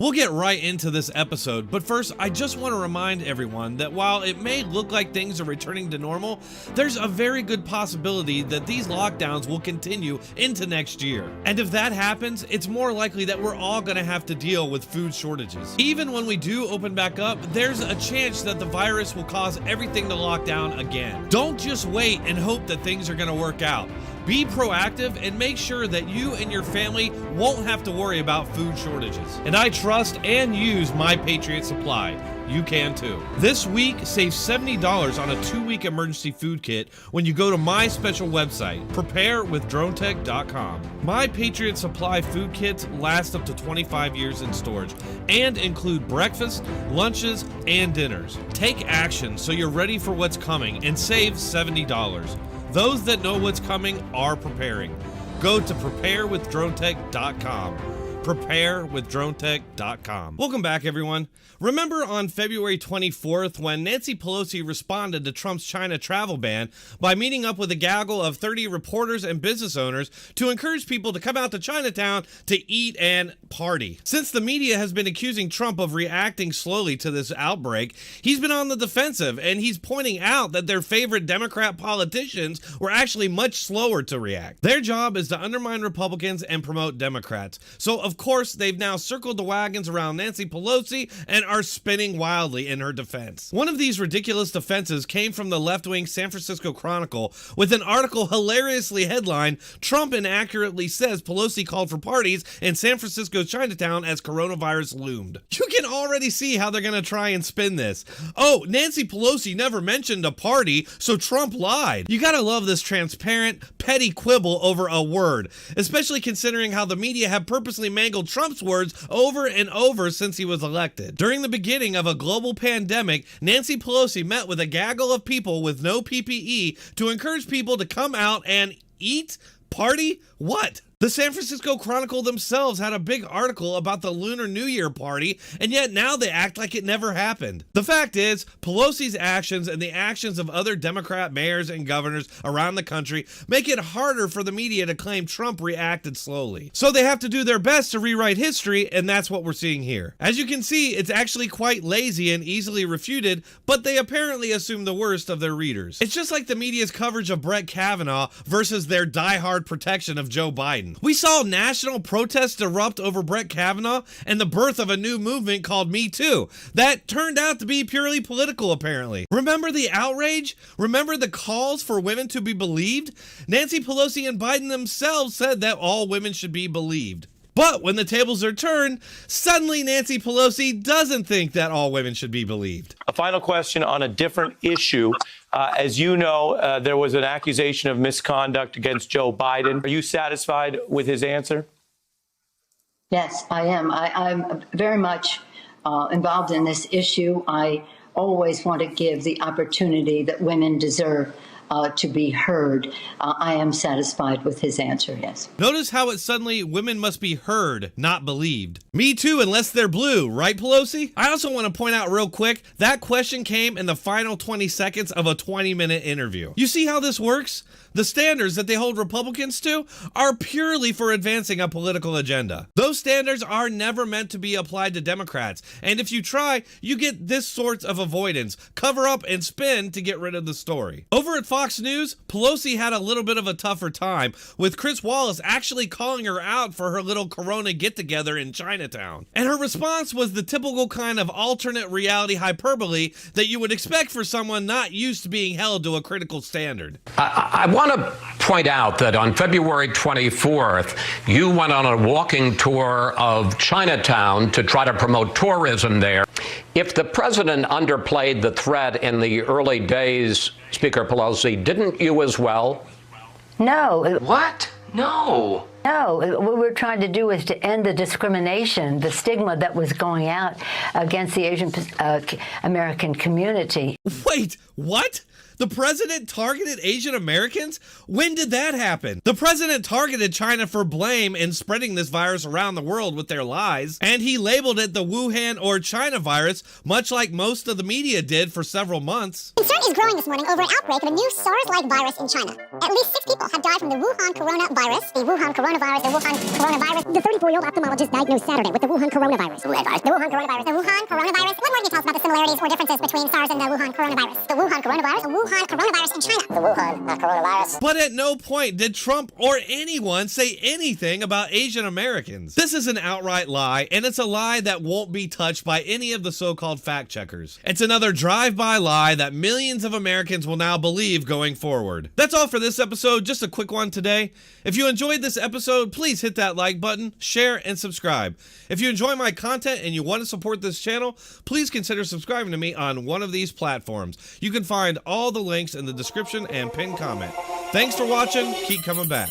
We'll get right into this episode, but first, I just want to remind everyone that while it may look like things are returning to normal, there's a very good possibility that these lockdowns will continue into next year. And if that happens, it's more likely that we're all going to have to deal with food shortages. Even when we do open back up, there's a chance that the virus will cause everything to lock down again. Don't just wait and hope that things are going to work out. Be proactive and make sure that you and your family won't have to worry about food shortages. And I trust and use My Patriot Supply. You can too. This week, save $70 on a 2-week emergency food kit when you go to my special website, preparewithdronetek.com. My Patriot Supply food kits last up to 25 years in storage and include breakfast, lunches, and dinners. Take action so you're ready for what's coming and save $70. Those that know what's coming are preparing. Go to preparewithdronetek.com. preparewithdronetek.com. Welcome back, everyone. Remember on February 24th when Nancy Pelosi responded to Trump's China travel ban by meeting up with a gaggle of 30 reporters and business owners to encourage people to come out to Chinatown to eat and party. Since the media has been accusing Trump of reacting slowly to this outbreak, he's been on the defensive, and he's pointing out that their favorite Democrat politicians were actually much slower to react. Their job is to undermine Republicans and promote Democrats. So, of course, they've now circled the wagons around Nancy Pelosi and are spinning wildly in her defense. One of these ridiculous defenses came from the left-wing San Francisco Chronicle with an article hilariously headlined, "Trump inaccurately says Pelosi called for parties in San Francisco's Chinatown as coronavirus loomed." You can already see how they're going to try and spin this. Oh, Nancy Pelosi never mentioned a party, so Trump lied. You gotta love this transparent, petty quibble over a word, especially considering how the media have purposely mangled Trump's words over and over since he was elected. During the beginning of a global pandemic, Nancy Pelosi met with a gaggle of people with no PPE to encourage people to come out and eat, party, what? The San Francisco Chronicle themselves had a big article about the Lunar New Year party, and yet now they act like it never happened. The fact is, Pelosi's actions and the actions of other Democrat mayors and governors around the country make it harder for the media to claim Trump reacted slowly. So they have to do their best to rewrite history, and that's what we're seeing here. As you can see, it's actually quite lazy and easily refuted, but they apparently assume the worst of their readers. It's just like the media's coverage of Brett Kavanaugh versus their diehard protection of Joe Biden. We saw national protests erupt over Brett Kavanaugh and the birth of a new movement called Me Too that turned out to be purely political, apparently. Remember the outrage? Remember the calls for women to be believed? Nancy Pelosi and Biden themselves said that all women should be believed. But when the tables are turned, suddenly Nancy Pelosi doesn't think that all women should be believed. A final question on a different issue. As you know, there was an accusation of misconduct against Joe Biden. Are you satisfied with his answer? Yes, I am. I'm very much involved in this issue. I always want to give the opportunity that women deserve to be heard. I am satisfied with his answer, yes. Notice how it suddenly women must be heard, not believed. Me too, unless they're blue, right, Pelosi? I also want to point out real quick, that question came in the final 20 seconds of a 20-minute interview. You see how this works? The standards that they hold Republicans to are purely for advancing a political agenda. Those standards are never meant to be applied to Democrats, and if you try, you get this sort of avoidance, cover up and spin to get rid of the story. Over at Fox News, Pelosi had a little bit of a tougher time, with Chris Wallace actually calling her out for her little Corona get-together in Chinatown. And her response was the typical kind of alternate reality hyperbole that you would expect for someone not used to being held to a critical standard. I want to point out that on February 24th, you went on a walking tour of Chinatown to try to promote tourism there. If the president underplayed the threat in the early days, Speaker Pelosi, didn't you as well? No. What? No. No, what we're trying to do is to end the discrimination, the stigma that was going out against the Asian American community. Wait, what? The president targeted Asian Americans? When did that happen? The president targeted China for blame in spreading this virus around the world with their lies, and he labeled it the Wuhan or China virus, much like most of the media did for several months. Concern is growing this morning over an outbreak of a new SARS-like virus in China. At least 6 people have died from the Wuhan coronavirus. The Wuhan coronavirus coronavirus, the Wuhan coronavirus. The 34-year-old ophthalmologist diagnosed Saturday with the Wuhan coronavirus. The Wuhan coronavirus. The Wuhan coronavirus. What more can you tell us about the similarities or differences between SARS and the Wuhan coronavirus? The Wuhan coronavirus. The Wuhan coronavirus in China. The Wuhan coronavirus. But at no point did Trump or anyone say anything about Asian Americans. This is an outright lie, and it's a lie that won't be touched by any of the so-called fact checkers. It's another drive-by lie that millions of Americans will now believe going forward. That's all for this episode, just a quick one today. If you enjoyed this episode, please hit that like button, share, and subscribe. If you enjoy my content and you want to support this channel, please consider subscribing to me on one of these platforms. You can find all the links in the description and pinned comment. Thanks for watching. Keep coming back.